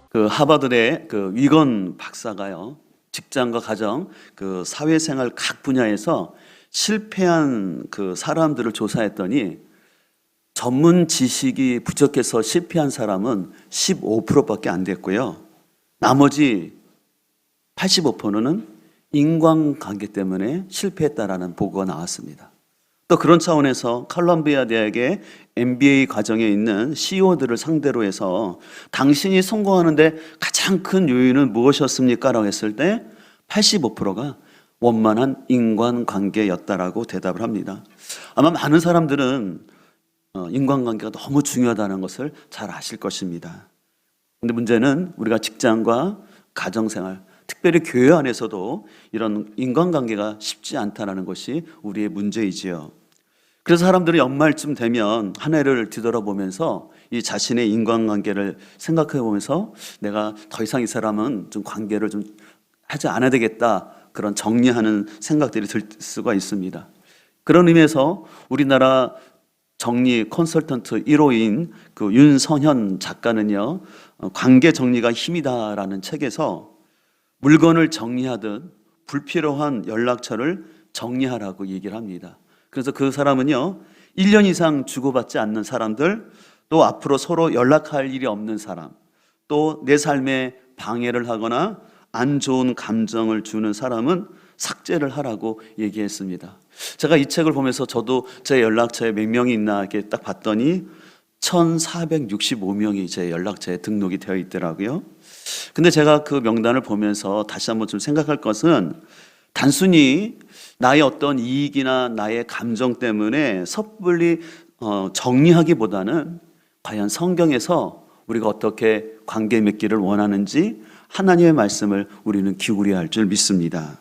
그 하버드의 그 위건 박사가요, 직장과 가정, 그 사회생활 각 분야에서 실패한 그 사람들을 조사했더니 전문 지식이 부족해서 실패한 사람은 15%밖에 안 됐고요. 나머지 85%는 인간관계 때문에 실패했다라는 보고가 나왔습니다. 또 그런 차원에서 컬럼비아 대학의 MBA 과정에 있는 CEO들을 상대로 해서 당신이 성공하는데 가장 큰 요인은 무엇이었습니까? 라고 했을 때 85%가 원만한 인간관계였다라고 대답을 합니다. 아마 많은 사람들은 인간관계가 너무 중요하다는 것을 잘 아실 것입니다. 근데 문제는 우리가 직장과 가정생활, 특별히 교회 안에서도 이런 인간관계가 쉽지 않다는 것이 우리의 문제이지요. 그래서 사람들이 연말쯤 되면 한 해를 뒤돌아보면서 이 자신의 인간관계를 생각해 보면서 내가 더 이상 이 사람은 좀 관계를 좀 하지 않아야 되겠다, 그런 정리하는 생각들이 들 수가 있습니다. 그런 의미에서 우리나라 정리 컨설턴트 1호인 그 윤성현 작가는요, 관계 정리가 힘이다라는 책에서 물건을 정리하듯 불필요한 연락처를 정리하라고 얘기를 합니다. 그래서 그 사람은요, 1년 이상 주고받지 않는 사람들, 또 앞으로 서로 연락할 일이 없는 사람, 또 내 삶에 방해를 하거나 안 좋은 감정을 주는 사람은 삭제를 하라고 얘기했습니다. 제가 이 책을 보면서 저도 제 연락처에 몇 명이 있나 이렇게 딱 봤더니 1465명이 제 연락처에 등록이 되어 있더라고요. 근데 제가 그 명단을 보면서 다시 한번 좀 생각할 것은, 단순히 나의 어떤 이익이나 나의 감정 때문에 섣불리 정리하기보다는 과연 성경에서 우리가 어떻게 관계 맺기를 원하는지 하나님의 말씀을 우리는 기울여야 할 줄 믿습니다.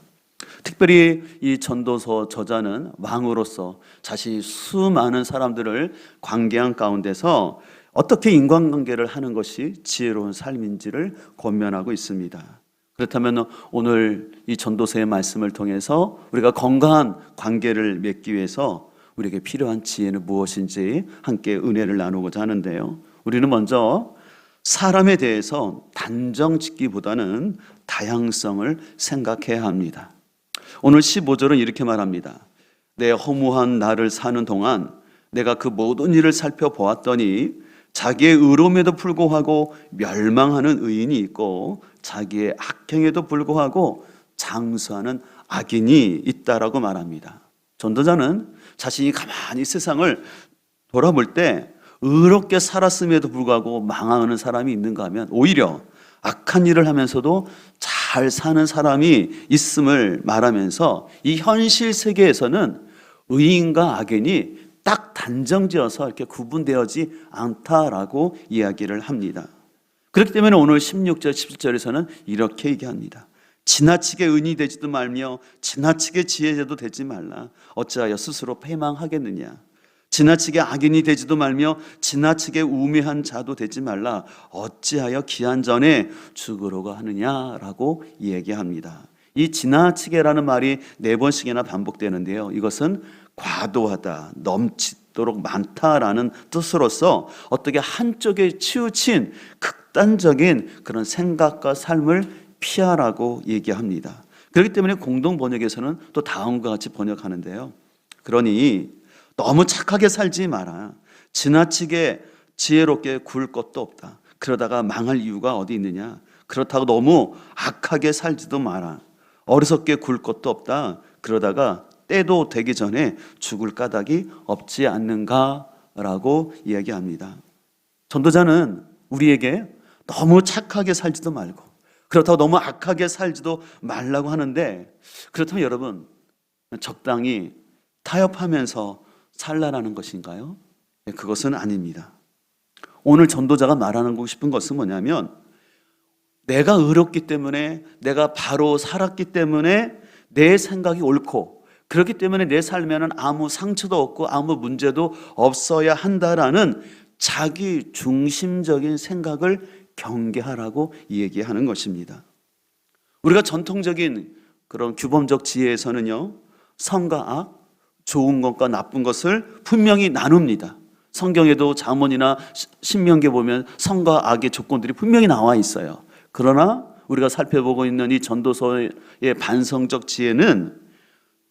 특별히 이 전도서 저자는 왕으로서 자신이 수많은 사람들을 관계한 가운데서 어떻게 인간관계를 하는 것이 지혜로운 삶인지를 권면하고 있습니다. 그렇다면 오늘 이 전도서의 말씀을 통해서 우리가 건강한 관계를 맺기 위해서 우리에게 필요한 지혜는 무엇인지 함께 은혜를 나누고자 하는데요. 우리는 먼저 사람에 대해서 단정 짓기보다는 다양성을 생각해야 합니다. 오늘 15절은 이렇게 말합니다. 내 허무한 날을 사는 동안 내가 그 모든 일을 살펴보았더니 자기의 의로움에도 불구하고 멸망하는 의인이 있고 자기의 악행에도 불구하고 장수하는 악인이 있다라고 말합니다. 전도자는 자신이 가만히 세상을 돌아볼 때 의롭게 살았음에도 불구하고 망하는 사람이 있는가 하면 오히려 악한 일을 하면서도 잘 사는 사람이 있음을 말하면서 이 현실 세계에서는 의인과 악인이 딱 단정지어서 이렇게 구분되어지 않다라고 이야기를 합니다. 그렇기 때문에 오늘 16절, 17절에서는 이렇게 얘기합니다. 지나치게 의인이 되지도 말며 지나치게 지혜자도 되지 말라. 어찌하여 스스로 패망하겠느냐. 지나치게 악인이 되지도 말며 지나치게 우매한 자도 되지 말라. 어찌하여 기한 전에 죽으려고 하느냐라고 얘기합니다. 이 지나치게라는 말이 4번씩이나 반복되는데요. 이것은 과도하다, 넘치도록 많다라는 뜻으로서 어떻게 한쪽에 치우친 극단적인 그런 생각과 삶을 피하라고 얘기합니다. 그렇기 때문에 공동 번역에서는 또 다음과 같이 번역하는데요. 그러니 너무 착하게 살지 마라. 지나치게 지혜롭게 굴 것도 없다. 그러다가 망할 이유가 어디 있느냐. 그렇다고 너무 악하게 살지도 마라. 어리석게 굴 것도 없다. 그러다가 때도 되기 전에 죽을 까닭이 없지 않는가라고 이야기합니다. 전도자는 우리에게 너무 착하게 살지도 말고 그렇다고 너무 악하게 살지도 말라고 하는데, 그렇다면 여러분 적당히 타협하면서 살라라는 것인가요? 그것은 아닙니다. 오늘 전도자가 말하고 싶은 것은 뭐냐면, 내가 의롭기 때문에, 내가 바로 살았기 때문에 내 생각이 옳고, 그렇기 때문에 내 삶에는 아무 상처도 없고 아무 문제도 없어야 한다라는 자기 중심적인 생각을 경계하라고 얘기하는 것입니다. 우리가 전통적인 그런 규범적 지혜에서는요, 선과 악, 좋은 것과 나쁜 것을 분명히 나눕니다. 성경에도 잠언이나 신명기에 보면 선과 악의 조건들이 분명히 나와 있어요. 그러나 우리가 살펴보고 있는 이 전도서의 반성적 지혜는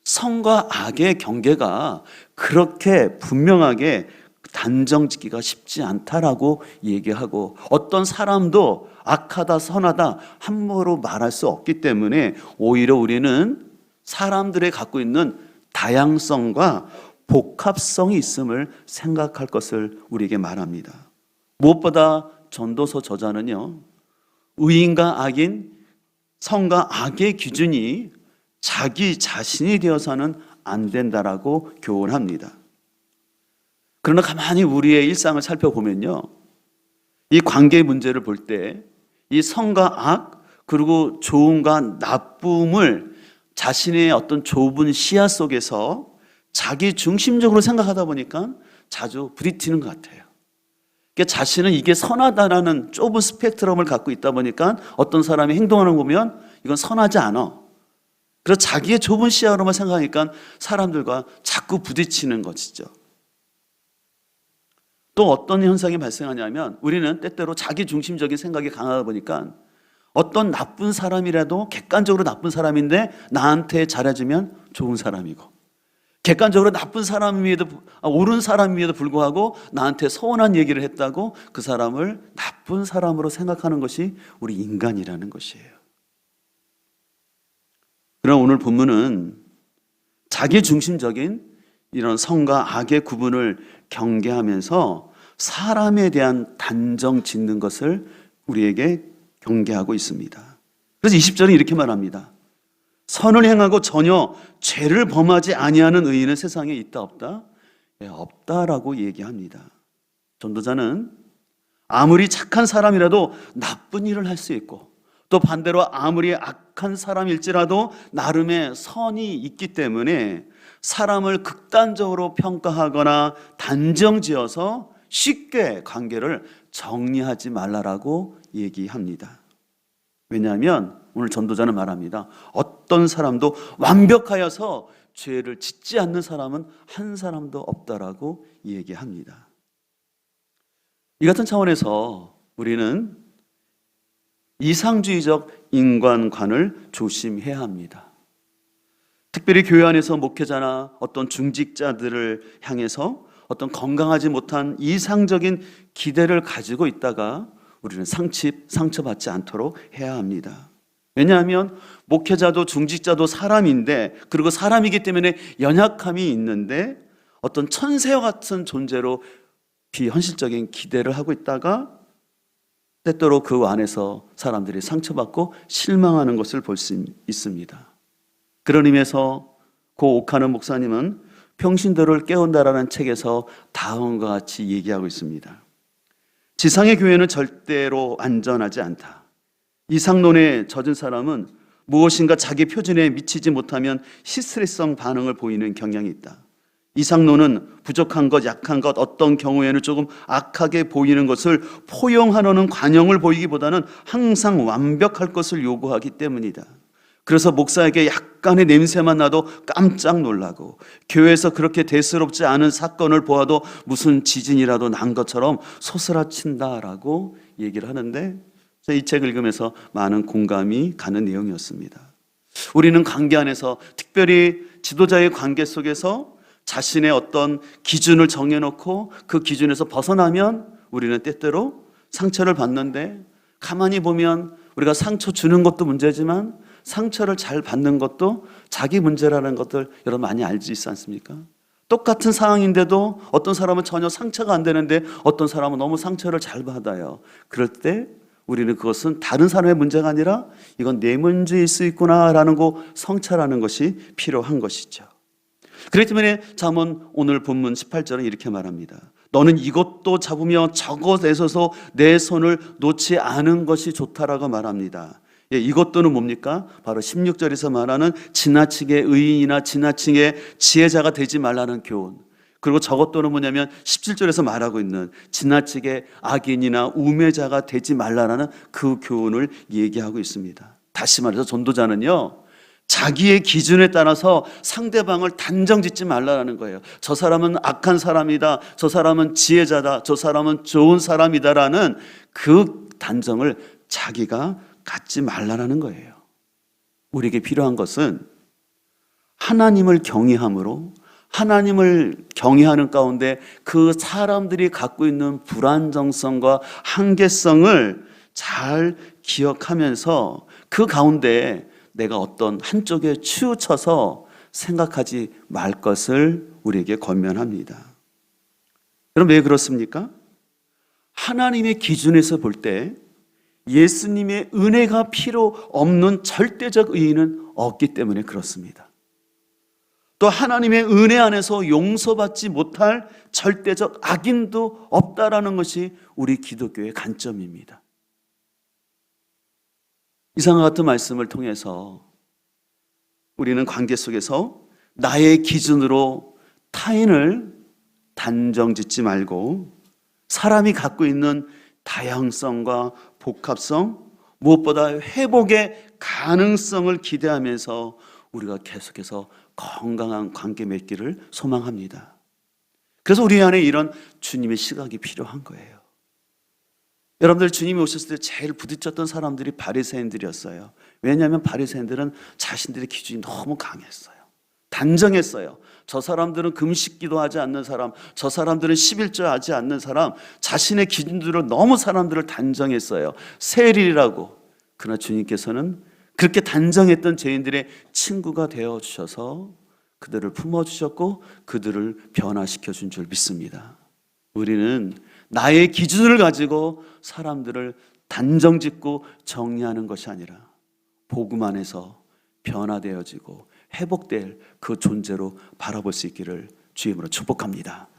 선과 악의 경계가 그렇게 분명하게 단정 짓기가 쉽지 않다라고 얘기하고, 어떤 사람도 악하다 선하다 함부로 말할 수 없기 때문에 오히려 우리는 사람들이 갖고 있는 다양성과 복합성이 있음을 생각할 것을 우리에게 말합니다. 무엇보다 전도서 저자는요, 의인과 악인, 선과 악의 기준이 자기 자신이 되어서는 안 된다라고 교훈합니다. 그러나 가만히 우리의 일상을 살펴보면요, 이 관계의 문제를 볼 때 이 선과 악, 그리고 좋음과 나쁨을 자신의 어떤 좁은 시야 속에서 자기 중심적으로 생각하다 보니까 자주 부딪히는 것 같아요. 그러니까 자신은 이게 선하다라는 좁은 스펙트럼을 갖고 있다 보니까 어떤 사람이 행동하는 거 보면 이건 선하지 않아. 그래서 자기의 좁은 시야로만 생각하니까 사람들과 자꾸 부딪히는 것이죠. 또 어떤 현상이 발생하냐면, 우리는 때때로 자기 중심적인 생각이 강하다 보니까 어떤 나쁜 사람이라도 객관적으로 나쁜 사람인데 나한테 잘해주면 좋은 사람이고, 객관적으로 나쁜 사람임에도 옳은 사람임에도 불구하고 나한테 서운한 얘기를 했다고 그 사람을 나쁜 사람으로 생각하는 것이 우리 인간이라는 것이에요. 그럼 오늘 본문은 자기 중심적인 이런 선과 악의 구분을 경계하면서 사람에 대한 단정 짓는 것을 우리에게 경계하고 있습니다. 그래서 20절은 이렇게 말합니다. 선을 행하고 전혀 죄를 범하지 아니하는 의인은 세상에 있다 없다? 예, 없다라고 얘기합니다. 전도자는 아무리 착한 사람이라도 나쁜 일을 할 수 있고, 또 반대로 아무리 악한 사람일지라도 나름의 선이 있기 때문에 사람을 극단적으로 평가하거나 단정지어서 쉽게 관계를 정리하지 말라라고 얘기합니다. 왜냐하면 오늘 전도자는 말합니다. 어떤 사람도 완벽하여서 죄를 짓지 않는 사람은 한 사람도 없다라고 얘기합니다. 이 같은 차원에서 우리는 이상주의적 인간관을 조심해야 합니다. 특별히 교회 안에서 목회자나 어떤 중직자들을 향해서 어떤 건강하지 못한 이상적인 기대를 가지고 있다가 우리는 상처받지 않도록 해야 합니다. 왜냐하면 목회자도 중직자도 사람인데, 그리고 사람이기 때문에 연약함이 있는데 어떤 천사와 같은 존재로 비현실적인 기대를 하고 있다가 때때로 그 안에서 사람들이 상처받고 실망하는 것을 볼 수 있습니다. 그런 의미에서 고 옥하는 목사님은 평신도를 깨운다라는 책에서 다음과 같이 얘기하고 있습니다. 지상의 교회는 절대로 안전하지 않다. 이상론에 젖은 사람은 무엇인가 자기 표준에 미치지 못하면 히스테리성 반응을 보이는 경향이 있다. 이상론은 부족한 것, 약한 것, 어떤 경우에는 조금 악하게 보이는 것을 포용하려는 관용을 보이기보다는 항상 완벽할 것을 요구하기 때문이다. 그래서 목사에게 약간의 냄새만 나도 깜짝 놀라고, 교회에서 그렇게 대수롭지 않은 사건을 보아도 무슨 지진이라도 난 것처럼 소스라친다라고 얘기를 하는데, 이 책을 읽으면서 많은 공감이 가는 내용이었습니다. 우리는 관계 안에서, 특별히 지도자의 관계 속에서 자신의 어떤 기준을 정해놓고 그 기준에서 벗어나면 우리는 때때로 상처를 받는데, 가만히 보면 우리가 상처 주는 것도 문제지만 상처를 잘 받는 것도 자기 문제라는 것들 여러분 많이 알지 있지 않습니까? 똑같은 상황인데도 어떤 사람은 전혀 상처가 안 되는데 어떤 사람은 너무 상처를 잘 받아요. 그럴 때 우리는 그것은 다른 사람의 문제가 아니라 이건 내 문제일 수 있구나라는 거 성찰하는 것이 필요한 것이죠. 그렇기 때문에 잠언 오늘 본문 18절은 이렇게 말합니다. 너는 이것도 잡으며 저것에서도 내 손을 놓지 않은 것이 좋다라고 말합니다. 예, 이것도는 뭡니까? 바로 16절에서 말하는 지나치게 의인이나 지나치게 지혜자가 되지 말라는 교훈. 그리고 저것도는 뭐냐면 17절에서 말하고 있는 지나치게 악인이나 우매자가 되지 말라는 그 교훈을 얘기하고 있습니다. 다시 말해서 전도자는요, 자기의 기준에 따라서 상대방을 단정 짓지 말라는 거예요. 저 사람은 악한 사람이다. 저 사람은 지혜자다. 저 사람은 좋은 사람이다라는 그 단정을 자기가 갖지 말라는 거예요. 우리에게 필요한 것은 하나님을 경외함으로, 하나님을 경외하는 가운데 그 사람들이 갖고 있는 불안정성과 한계성을 잘 기억하면서 그 가운데 내가 어떤 한쪽에 치우쳐서 생각하지 말 것을 우리에게 권면합니다. 그럼 왜 그렇습니까? 하나님의 기준에서 볼 때 예수님의 은혜가 필요 없는 절대적 의인은 없기 때문에 그렇습니다. 또 하나님의 은혜 안에서 용서받지 못할 절대적 악인도 없다라는 것이 우리 기독교의 관점입니다. 이상과 같은 말씀을 통해서 우리는 관계 속에서 나의 기준으로 타인을 단정 짓지 말고 사람이 갖고 있는 다양성과 복합성, 무엇보다 회복의 가능성을 기대하면서 우리가 계속해서 건강한 관계 맺기를 소망합니다. 그래서 우리 안에 이런 주님의 시각이 필요한 거예요. 여러분들 주님이 오셨을 때 제일 부딪혔던 사람들이 바리새인들이었어요. 왜냐하면 바리새인들은 자신들의 기준이 너무 강했어요. 단정했어요. 저 사람들은 금식기도 하지 않는 사람, 저 사람들은 11조 하지 않는 사람, 자신의 기준대로 너무 사람들을 단정했어요. 세리라고. 그러나 주님께서는 그렇게 단정했던 죄인들의 친구가 되어주셔서 그들을 품어주셨고 그들을 변화시켜 준 줄 믿습니다. 우리는 나의 기준을 가지고 사람들을 단정짓고 정리하는 것이 아니라 복음 안에서 변화되어지고 회복될 그 존재로 바라볼 수 있기를 주임으로 축복합니다.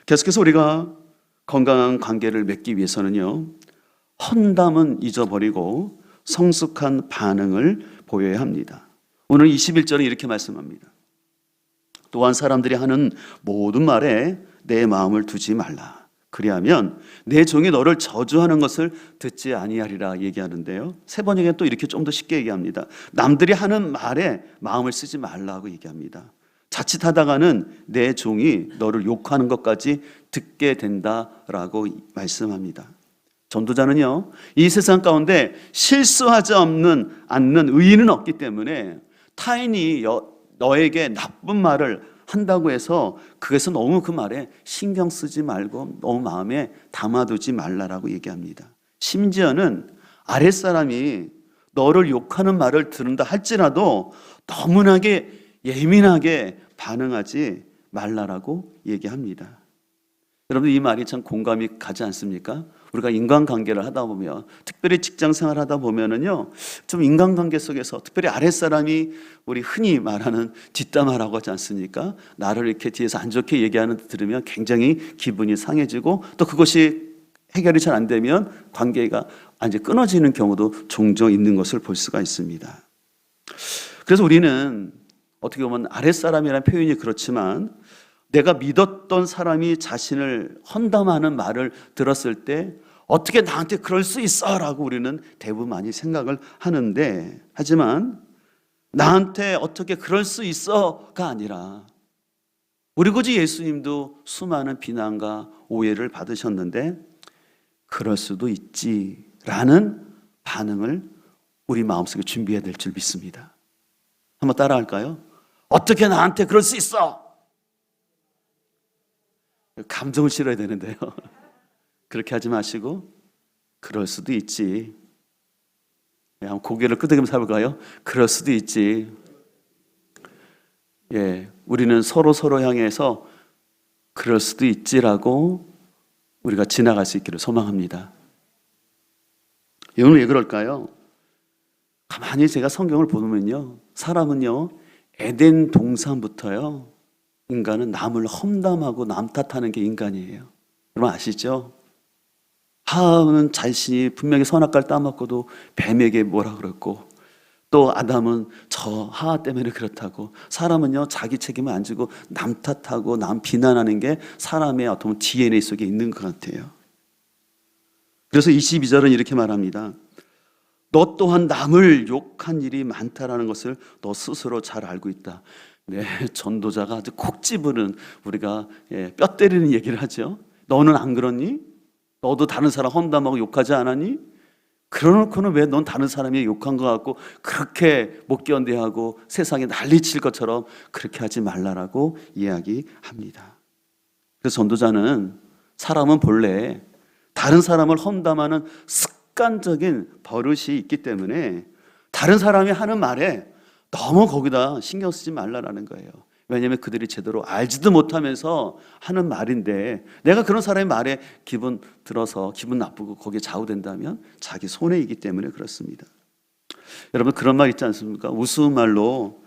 계속해서 우리가 건강한 관계를 맺기 위해서는요, 험담은 잊어버리고 성숙한 반응을 보여야 합니다. 오늘 21절은 이렇게 말씀합니다. 또한 사람들이 하는 모든 말에 내 마음을 두지 말라. 그리하면 내 종이 너를 저주하는 것을 듣지 아니하리라 얘기하는데요. 세 번역에 또 이렇게 좀 더 쉽게 얘기합니다. 남들이 하는 말에 마음을 쓰지 말라고 얘기합니다. 자칫하다가는 내 종이 너를 욕하는 것까지 듣게 된다라고 말씀합니다. 전도자는요, 이 세상 가운데 실수하지 않는 의인은 없기 때문에 타인이 너에게 나쁜 말을 한다고 해서 그래서 너무 그 말에 신경 쓰지 말고 너무 마음에 담아두지 말라라고 얘기합니다. 심지어는 아랫사람이 너를 욕하는 말을 들은다 할지라도 너무나게 예민하게 반응하지 말라라고 얘기합니다. 여러분, 이 말이 참 공감이 가지 않습니까? 우리가 인간관계를 하다 보면, 특별히 직장생활 하다 보면은요, 좀 인간관계 속에서 특별히 아랫사람이 우리 흔히 말하는 뒷담화라고 하지 않습니까? 나를 이렇게 뒤에서 안 좋게 얘기하는 데 들으면 굉장히 기분이 상해지고 또 그것이 해결이 잘 안 되면 관계가 이제 끊어지는 경우도 종종 있는 것을 볼 수가 있습니다. 그래서 우리는 어떻게 보면 아랫사람이라는 표현이 그렇지만 내가 믿었던 사람이 자신을 험담하는 말을 들었을 때 어떻게 나한테 그럴 수 있어? 라고 우리는 대부분 많이 생각을 하는데, 하지만 나한테 어떻게 그럴 수 있어?가 아니라 우리 구주 예수님도 수많은 비난과 오해를 받으셨는데 그럴 수도 있지 라는 반응을 우리 마음속에 준비해야 될 줄 믿습니다. 한번 따라 할까요? 어떻게 나한테 그럴 수 있어? 감정을 실어야 되는데요. 그렇게 하지 마시고 그럴 수도 있지. 한번 고개를 끄덕이면서 해볼까요? 그럴 수도 있지. 예, 우리는 서로 향해서 그럴 수도 있지라고 우리가 지나갈 수 있기를 소망합니다. 이건 왜 그럴까요? 가만히 제가 성경을 보면요, 사람은요 에덴 동산부터요 인간은 남을 험담하고 남 탓하는 게 인간이에요. 여러분 아시죠? 하와는 자신이 분명히 선악과를 따먹고도 뱀에게 뭐라 그랬고, 또 아담은 저 하와 때문에 그렇다고, 사람은요 자기 책임을 안 지고 남 탓하고 남 비난하는 게 사람의 어떤 DNA 속에 있는 것 같아요. 그래서 22절은 이렇게 말합니다. 너 또한 남을 욕한 일이 많다라는 것을 너 스스로 잘 알고 있다. 네, 전도자가 아주 콕 집으는, 우리가 뼈 때리는 얘기를 하죠. 너는 안 그렇니? 너도 다른 사람 험담하고 욕하지 않았니? 그러놓고는 왜 넌 다른 사람이 욕한 것 같고 그렇게 못 견뎌하고 세상에 난리칠 것처럼 그렇게 하지 말라라고 이야기합니다. 그래서 전도자는, 사람은 본래 다른 사람을 험담하는 습관적인 버릇이 있기 때문에 다른 사람이 하는 말에 너무 거기다 신경 쓰지 말라라는 거예요. 왜냐하면 그들이 제대로 알지도 못하면서 하는 말인데, 내가 그런 사람의 말에 기분 들어서 기분 나쁘고 거기에 좌우된다면 자기 손해이기 때문에 그렇습니다. 여러분, 그런 말 있지 않습니까? 우스운 말로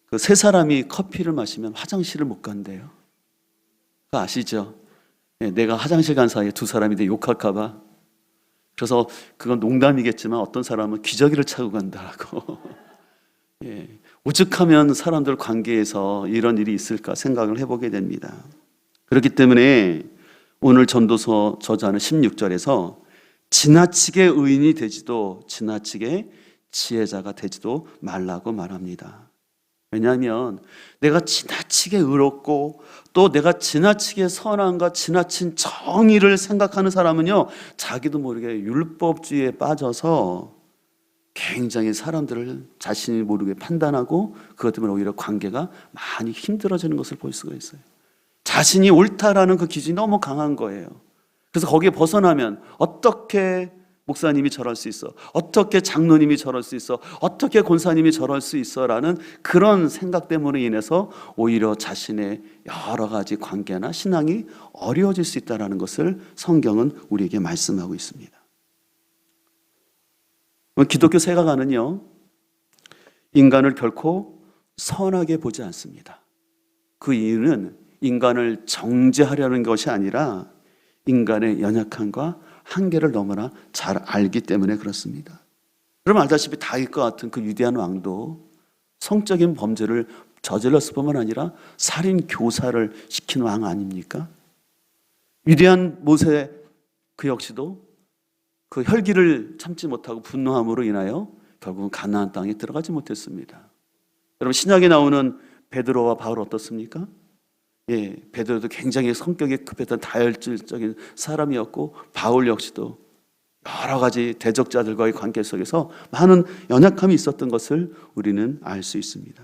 그 세 사람이 커피를 마시면 화장실을 못 간대요. 그거 아시죠? 내가 화장실 간 사이에 두 사람이 내 욕할까 봐. 그래서 그건 농담이겠지만 어떤 사람은 기저귀를 차고 간다고. 오죽하면 사람들 관계에서 이런 일이 있을까 생각을 해보게 됩니다. 그렇기 때문에 오늘 전도서 저자는 16절에서 지나치게 의인이 되지도 지나치게 지혜자가 되지도 말라고 말합니다. 왜냐하면 내가 지나치게 의롭고 또 내가 지나치게 선함과 지나친 정의를 생각하는 사람은요, 자기도 모르게 율법주의에 빠져서 굉장히 사람들을 자신이 모르게 판단하고 그것 때문에 오히려 관계가 많이 힘들어지는 것을 볼 수가 있어요. 자신이 옳다라는 그 기준이 너무 강한 거예요. 그래서 거기에 벗어나면 어떻게 목사님이 저럴 수 있어? 어떻게 장로님이 저럴 수 있어? 어떻게 권사님이 저럴 수 있어? 라는 그런 생각 때문에 인해서 오히려 자신의 여러 가지 관계나 신앙이 어려워질 수 있다는 것을 성경은 우리에게 말씀하고 있습니다. 기독교 세가가는요, 인간을 결코 선하게 보지 않습니다. 그 이유는 인간을 정죄하려는 것이 아니라 인간의 연약함과 한계를 너무나 잘 알기 때문에 그렇습니다. 여러분 알다시피 다윗과 같은 그 위대한 왕도 성적인 범죄를 저질렀을 뿐만 아니라 살인 교사를 시킨 왕 아닙니까? 위대한 모세 그 역시도 그 혈기를 참지 못하고 분노함으로 인하여 결국은 가나안 땅에 들어가지 못했습니다. 여러분 신약에 나오는 베드로와 바울 어떻습니까? 베드로도 굉장히 성격이 급했던 다혈질적인 사람이었고 바울 역시도 여러 가지 대적자들과의 관계 속에서 많은 연약함이 있었던 것을 우리는 알 수 있습니다.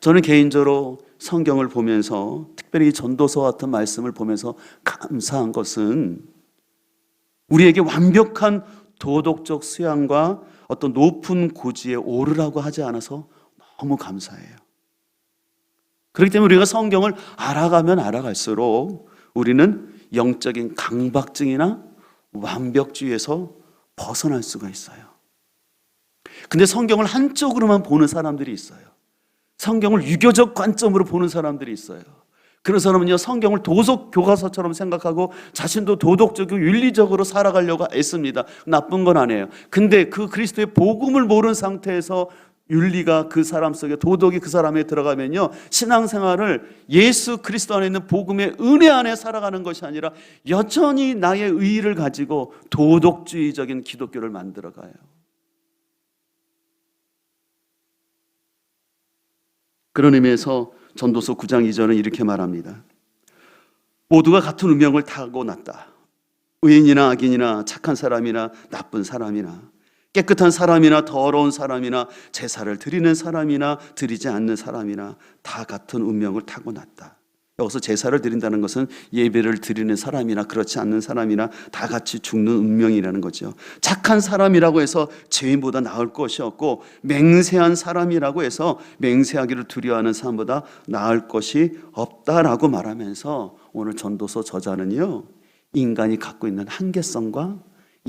저는 개인적으로 성경을 보면서 특별히 전도서 같은 말씀을 보면서 감사한 것은 우리에게 완벽한 도덕적 수양과 어떤 높은 고지에 오르라고 하지 않아서 너무 감사해요. 그렇기 때문에 우리가 성경을 알아가면 알아갈수록 우리는 영적인 강박증이나 완벽주의에서 벗어날 수가 있어요. 근데 성경을 한쪽으로만 보는 사람들이 있어요. 성경을 유교적 관점으로 보는 사람들이 있어요. 그런 사람은요, 성경을 도덕 교과서처럼 생각하고 자신도 도덕적이고 윤리적으로 살아가려고 애씁니다. 나쁜 건 아니에요. 근데 그 그리스도의 복음을 모르는 상태에서 윤리가 그 사람 속에, 도덕이 그 사람에 들어가면요, 신앙생활을 예수 그리스도 안에 있는 복음의 은혜 안에 살아가는 것이 아니라 여전히 나의 의의를 가지고 도덕주의적인 기독교를 만들어가요. 그런 의미에서 전도서 9장 2절은 이렇게 말합니다. 모두가 같은 운명을 타고났다. 의인이나 악인이나 착한 사람이나 나쁜 사람이나 깨끗한 사람이나 더러운 사람이나 제사를 드리는 사람이나 드리지 않는 사람이나 다 같은 운명을 타고났다. 여기서 제사를 드린다는 것은 예배를 드리는 사람이나 그렇지 않는 사람이나 다 같이 죽는 운명이라는 거죠. 착한 사람이라고 해서 죄인보다 나을 것이 없고 맹세한 사람이라고 해서 맹세하기를 두려워하는 사람보다 나을 것이 없다라고 말하면서 오늘 전도서 저자는요, 인간이 갖고 있는 한계성과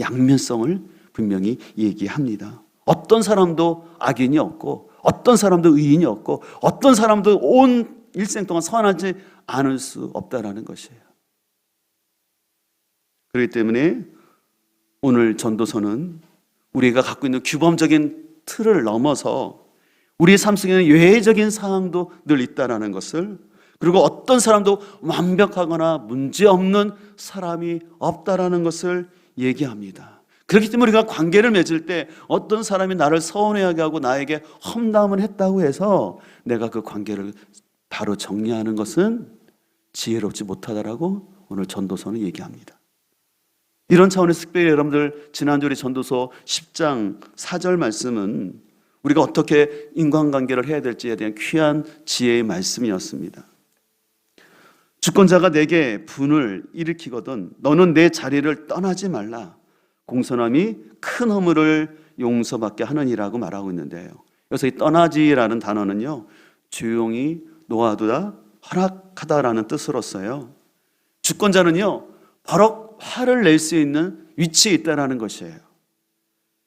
양면성을 분명히 얘기합니다. 어떤 사람도 악인이 없고 어떤 사람도 의인이 없고 어떤 사람도 온 일생 동안 선하지 않을 수 없다라는 것이에요. 그렇기 때문에 오늘 전도서는 우리가 갖고 있는 규범적인 틀을 넘어서 우리의 삶 속에는 예외적인 상황도 늘 있다라는 것을, 그리고 어떤 사람도 완벽하거나 문제없는 사람이 없다라는 것을 얘기합니다. 그렇기 때문에 우리가 관계를 맺을 때 어떤 사람이 나를 서운해하게 하고 나에게 험담을 했다고 해서 내가 그 관계를 바로 정리하는 것은 지혜롭지 못하다라고 오늘 전도서는 얘기합니다. 이런 차원에서 특별히 여러분들 지난주 우리 전도서 10장 4절 말씀은 우리가 어떻게 인간관계를 해야 될지에 대한 귀한 지혜의 말씀이었습니다. 주권자가 내게 분을 일으키거든 너는 내 자리를 떠나지 말라. 공손함이 큰 허물을 용서받게 하느니라고 말하고 있는데요. 그래서 이 떠나지라는 단어는요, 조용히 놓아두다, 허락하다라는 뜻으로 써요. 주권자는요, 버럭 화를 낼 수 있는 위치에 있다는 것이에요.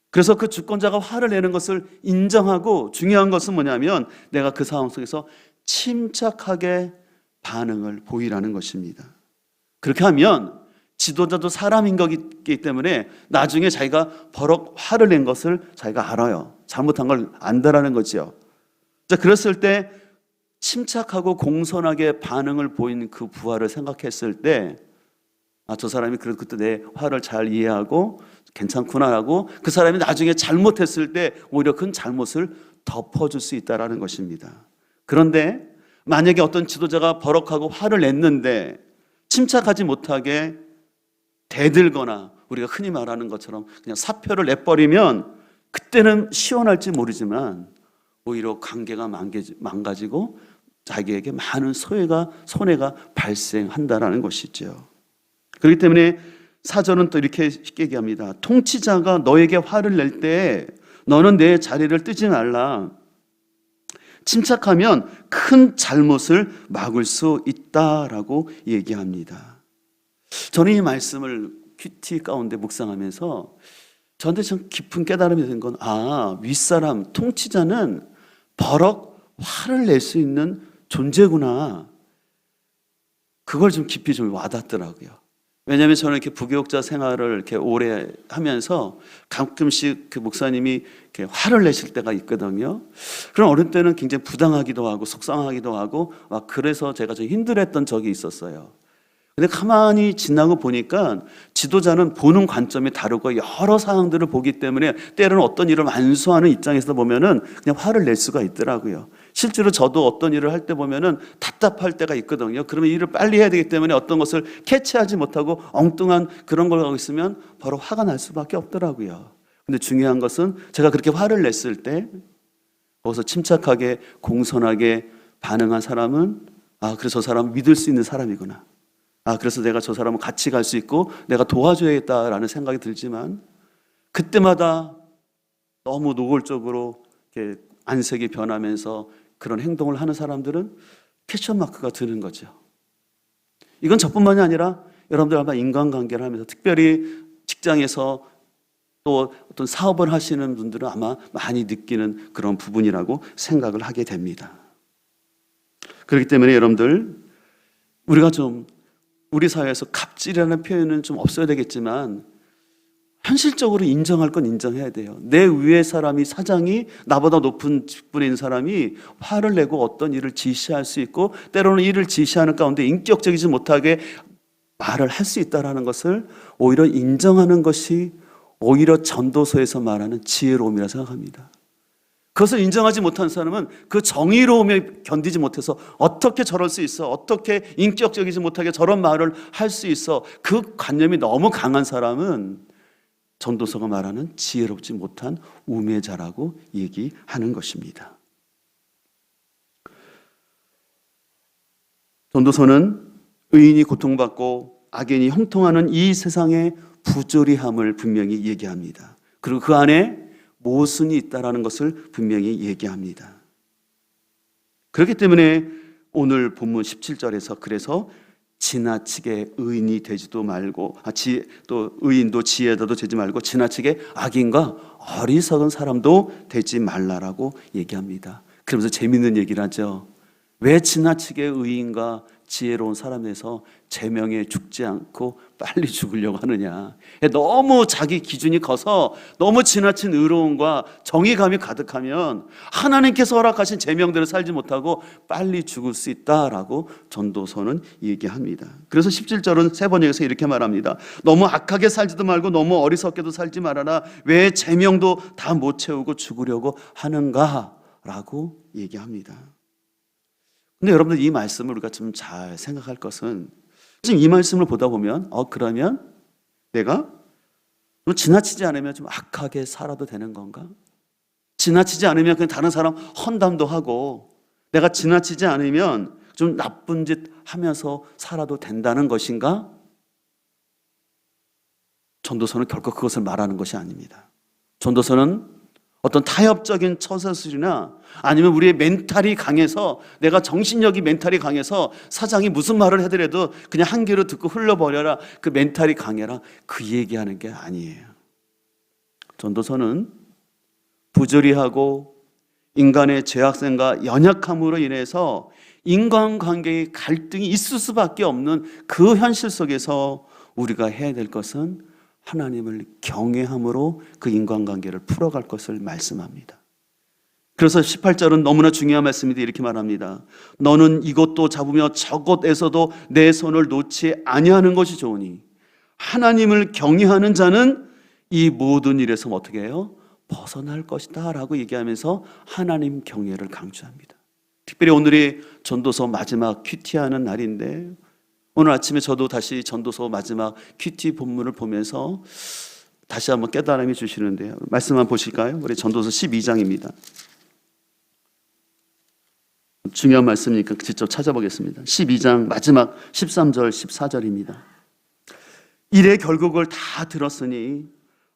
그래서 그 주권자가 화를 내는 것을 인정하고 중요한 것은 뭐냐면 내가 그 상황 속에서 침착하게 반응을 보이라는 것입니다. 그렇게 하면 지도자도 사람인 거기 때문에 나중에 자기가 버럭 화를 낸 것을 자기가 알아요. 잘못한 걸 안다라는 거죠. 자, 그랬을 때 침착하고 공손하게 반응을 보인 그 부하를 생각했을 때 저 사람이 그때 내 화를 잘 이해하고 괜찮구나라고 그 사람이 나중에 잘못했을 때 오히려 그 잘못을 덮어줄 수 있다는 것입니다. 그런데 만약에 어떤 지도자가 버럭하고 화를 냈는데 침착하지 못하게 대들거나 우리가 흔히 말하는 것처럼 그냥 사표를 내버리면 그때는 시원할지 모르지만 오히려 관계가 망가지고 자기에게 많은 손해가 발생한다는 것이죠. 그렇기 때문에 사절은 또 이렇게 쉽게 얘기합니다. 통치자가 너에게 화를 낼 때 너는 내 자리를 뜨지 말라. 침착하면 큰 잘못을 막을 수 있다라고 얘기합니다. 저는 이 말씀을 큐티 가운데 묵상하면서 저한테 참 깊은 깨달음이 된 건 윗사람, 통치자는 버럭 화를 낼 수 있는 존재구나. 그걸 좀 깊이 좀 와닿더라고요. 왜냐하면 저는 이렇게 부교육자 생활을 이렇게 오래 하면서 가끔씩 그 목사님이 이렇게 화를 내실 때가 있거든요. 그럼 어느 때는 굉장히 부당하기도 하고 속상하기도 하고 막 그래서 제가 좀 힘들었던 적이 있었어요. 근데 가만히 지나고 보니까 지도자는 보는 관점이 다르고 여러 상황들을 보기 때문에 때로는 어떤 일을 완수하는 입장에서 보면은 그냥 화를 낼 수가 있더라고요. 실제로 저도 어떤 일을 할 때 보면은 답답할 때가 있거든요. 그러면 일을 빨리 해야 되기 때문에 어떤 것을 캐치하지 못하고 엉뚱한 그런 걸 하고 있으면 바로 화가 날 수밖에 없더라고요. 근데 중요한 것은 제가 그렇게 화를 냈을 때 거기서 침착하게 공손하게 반응한 사람은 그래서 저 사람은 믿을 수 있는 사람이구나. 그래서 내가 저 사람은 같이 갈 수 있고 내가 도와줘야겠다라는 생각이 들지만 그때마다 너무 노골적으로 이렇게 안색이 변하면서 그런 행동을 하는 사람들은 퀘스천 마크가 드는 거죠. 이건 저뿐만이 아니라 여러분들 아마 인간관계를 하면서 특별히 직장에서 또 어떤 사업을 하시는 분들은 아마 많이 느끼는 그런 부분이라고 생각을 하게 됩니다. 그렇기 때문에 여러분들 우리가 좀 우리 사회에서 갑질이라는 표현은 좀 없어야 되겠지만 현실적으로 인정할 건 인정해야 돼요. 내 위에 사람이 사장이 나보다 높은 직분에 있는 사람이 화를 내고 어떤 일을 지시할 수 있고 때로는 일을 지시하는 가운데 인격적이지 못하게 말을 할 수 있다는 것을 오히려 인정하는 것이 오히려 전도서에서 말하는 지혜로움이라 생각합니다. 그것을 인정하지 못한 사람은 그 정의로움에 견디지 못해서 어떻게 저럴 수 있어? 어떻게 인격적이지 못하게 저런 말을 할 수 있어? 그 관념이 너무 강한 사람은 전도서가 말하는 지혜롭지 못한 우매자라고 얘기하는 것입니다. 전도서는 의인이 고통받고 악인이 형통하는 이 세상의 부조리함을 분명히 얘기합니다. 그리고 그 안에 모순이 있다는 것을 분명히 얘기합니다. 그렇기 때문에 오늘 본문 17절에서 그래서 지나치게 의인이 되지도 말고 또 의인도 지혜자도 되지 말고 지나치게 악인과 어리석은 사람도 되지 말라라고 얘기합니다. 그러면서 재밌는 얘기를 하죠. 왜 지나치게 의인과 지혜로운 사람에서 제명에 죽지 않고 빨리 죽으려고 하느냐. 너무 자기 기준이 커서 너무 지나친 의로움과 정의감이 가득하면 하나님께서 허락하신 제명대로 살지 못하고 빨리 죽을 수 있다라고 전도서는 얘기합니다. 그래서 17절은 세 번역에서 이렇게 말합니다. 너무 악하게 살지도 말고 너무 어리석게도 살지 말아라. 왜 제명도 다 못 채우고 죽으려고 하는가? 라고 얘기합니다. 근데 여러분들 이 말씀을 우리가 좀 잘 생각할 것은 지금 이 말씀을 보다 보면 그러면 내가 좀 지나치지 않으면 좀 악하게 살아도 되는 건가? 지나치지 않으면 그냥 다른 사람 헌담도 하고 내가 지나치지 않으면 좀 나쁜 짓 하면서 살아도 된다는 것인가? 전도서는 결코 그것을 말하는 것이 아닙니다. 전도서는 어떤 타협적인 처세술이나 아니면 우리의 멘탈이 강해서 내가 정신력이 멘탈이 강해서 사장이 무슨 말을 하더라도 그냥 한 귀로 듣고 흘러버려라 그 멘탈이 강해라 그 얘기하는 게 아니에요. 전도서는 부조리하고 인간의 죄악성과 연약함으로 인해서 인간관계의 갈등이 있을 수밖에 없는 그 현실 속에서 우리가 해야 될 것은 하나님을 경외함으로 그 인간관계를 풀어갈 것을 말씀합니다. 그래서 18절은 너무나 중요한 말씀인데 이렇게 말합니다. 너는 이것도 잡으며 저것에서도 내 손을 놓지 아니하는 것이 좋으니 하나님을 경외하는 자는 이 모든 일에서 어떻게 해요? 벗어날 것이다 라고 얘기하면서 하나님 경외를 강조합니다. 특별히 오늘이 전도서 마지막 큐티하는 날인데 오늘 아침에 저도 다시 전도서 마지막 큐티 본문을 보면서 다시 한번 깨달음이 주시는데요. 말씀 한번 보실까요? 우리 전도서 12장입니다. 중요한 말씀이니까 직접 찾아보겠습니다. 12장 마지막 13절 14절입니다. 이래 결국을 다 들었으니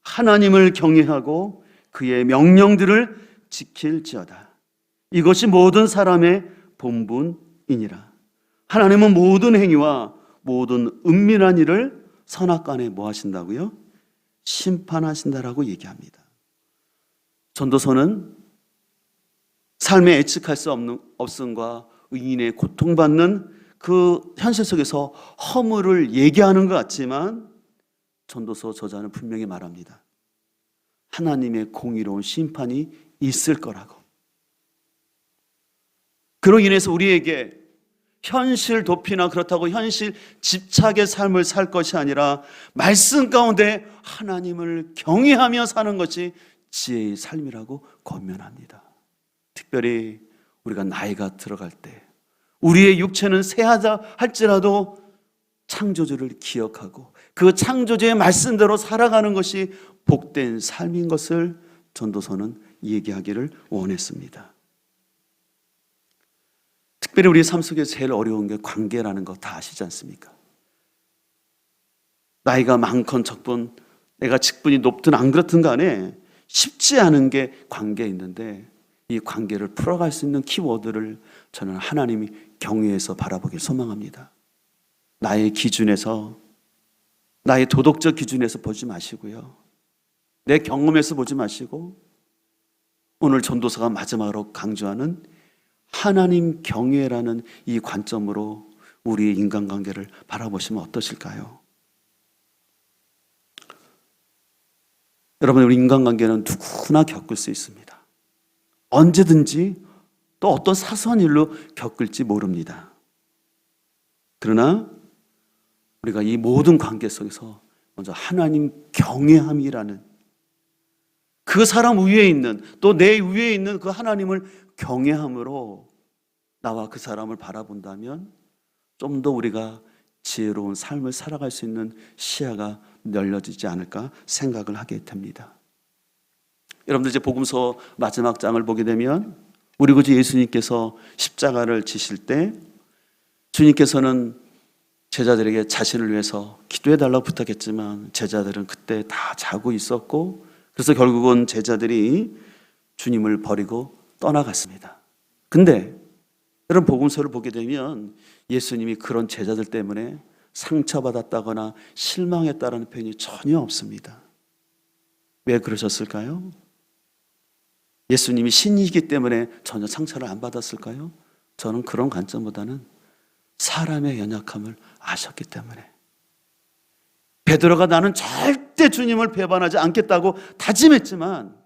하나님을 경외하고 그의 명령들을 지킬지어다. 이것이 모든 사람의 본분이니라. 하나님은 모든 행위와 모든 은밀한 일을 선악간에 뭐 하신다고요? 심판하신다라고 얘기합니다. 전도서는 삶에 예측할 수 없는 없음과 의인의 고통받는 그 현실 속에서 허물을 얘기하는 것 같지만 전도서 저자는 분명히 말합니다. 하나님의 공의로운 심판이 있을 거라고. 그로 인해서 우리에게 현실 도피나 그렇다고 현실 집착의 삶을 살 것이 아니라 말씀 가운데 하나님을 경외하며 사는 것이 지혜의 삶이라고 권면합니다. 특별히 우리가 나이가 들어갈 때 우리의 육체는 쇠하다 할지라도 창조주를 기억하고 그 창조주의 말씀대로 살아가는 것이 복된 삶인 것을 전도서는 얘기하기를 원했습니다. 특별히 우리 삶 속에서 제일 어려운 게 관계라는 거 다 아시지 않습니까? 나이가 많건 적건 내가 직분이 높든 안 그렇든 간에 쉽지 않은 게 관계에 있는데 이 관계를 풀어갈 수 있는 키워드를 저는 하나님이 경외해서 바라보길 소망합니다. 나의 기준에서 나의 도덕적 기준에서 보지 마시고요. 내 경험에서 보지 마시고 오늘 전도서가 마지막으로 강조하는 하나님 경외라는 이 관점으로 우리의 인간관계를 바라보시면 어떠실까요? 여러분, 우리 인간관계는 누구나 겪을 수 있습니다. 언제든지 또 어떤 사소한 일로 겪을지 모릅니다. 그러나 우리가 이 모든 관계 속에서 먼저 하나님 경외함이라는 그 사람 위에 있는 또 내 위에 있는 그 하나님을 경외함으로 나와 그 사람을 바라본다면 좀 더 우리가 지혜로운 삶을 살아갈 수 있는 시야가 열려지지 않을까 생각을 하게 됩니다. 여러분들 이제 복음서 마지막 장을 보게 되면 우리 구주 예수님께서 십자가를 지실 때 주님께서는 제자들에게 자신을 위해서 기도해달라고 부탁했지만 제자들은 그때 다 자고 있었고 그래서 결국은 제자들이 주님을 버리고 떠나갔습니다. 근데 여러분 복음서를 보게 되면 예수님이 그런 제자들 때문에 상처받았다거나 실망했다는 표현이 전혀 없습니다. 왜 그러셨을까요? 예수님이 신이기 때문에 전혀 상처를 안 받았을까요? 저는 그런 관점보다는 사람의 연약함을 아셨기 때문에. 베드로가 나는 절대 주님을 배반하지 않겠다고 다짐했지만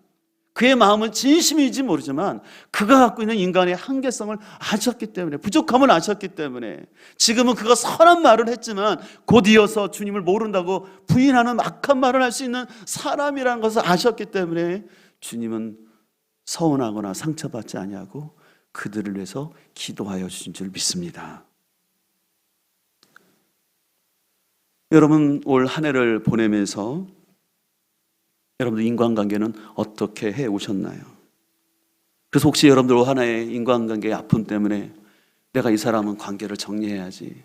그의 마음은 진심인지 모르지만 그가 갖고 있는 인간의 한계성을 아셨기 때문에, 부족함을 아셨기 때문에 지금은 그가 선한 말을 했지만 곧 이어서 주님을 모른다고 부인하는 악한 말을 할 수 있는 사람이라는 것을 아셨기 때문에 주님은 서운하거나 상처받지 아니하고 그들을 위해서 기도하여 주신 줄 믿습니다. 여러분, 올 한 해를 보내면서 여러분들 인간관계는 어떻게 해 오셨나요? 그래서 혹시 여러분들 올 한 해의 인간관계의 아픔 때문에 내가 이 사람은 관계를 정리해야지,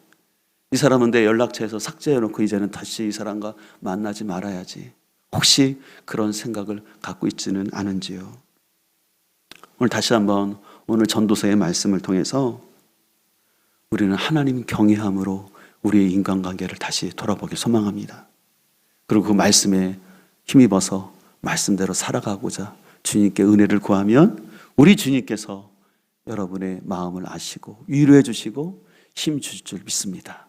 이 사람은 내 연락처에서 삭제해놓고 이제는 다시 이 사람과 만나지 말아야지, 혹시 그런 생각을 갖고 있지는 않은지요? 오늘 다시 한번 오늘 전도서의 말씀을 통해서 우리는 하나님 경외함으로 우리의 인간관계를 다시 돌아보길 소망합니다. 그리고 그 말씀에 힘입어서 말씀대로 살아가고자 주님께 은혜를 구하면 우리 주님께서 여러분의 마음을 아시고 위로해 주시고 힘 주실 줄 믿습니다.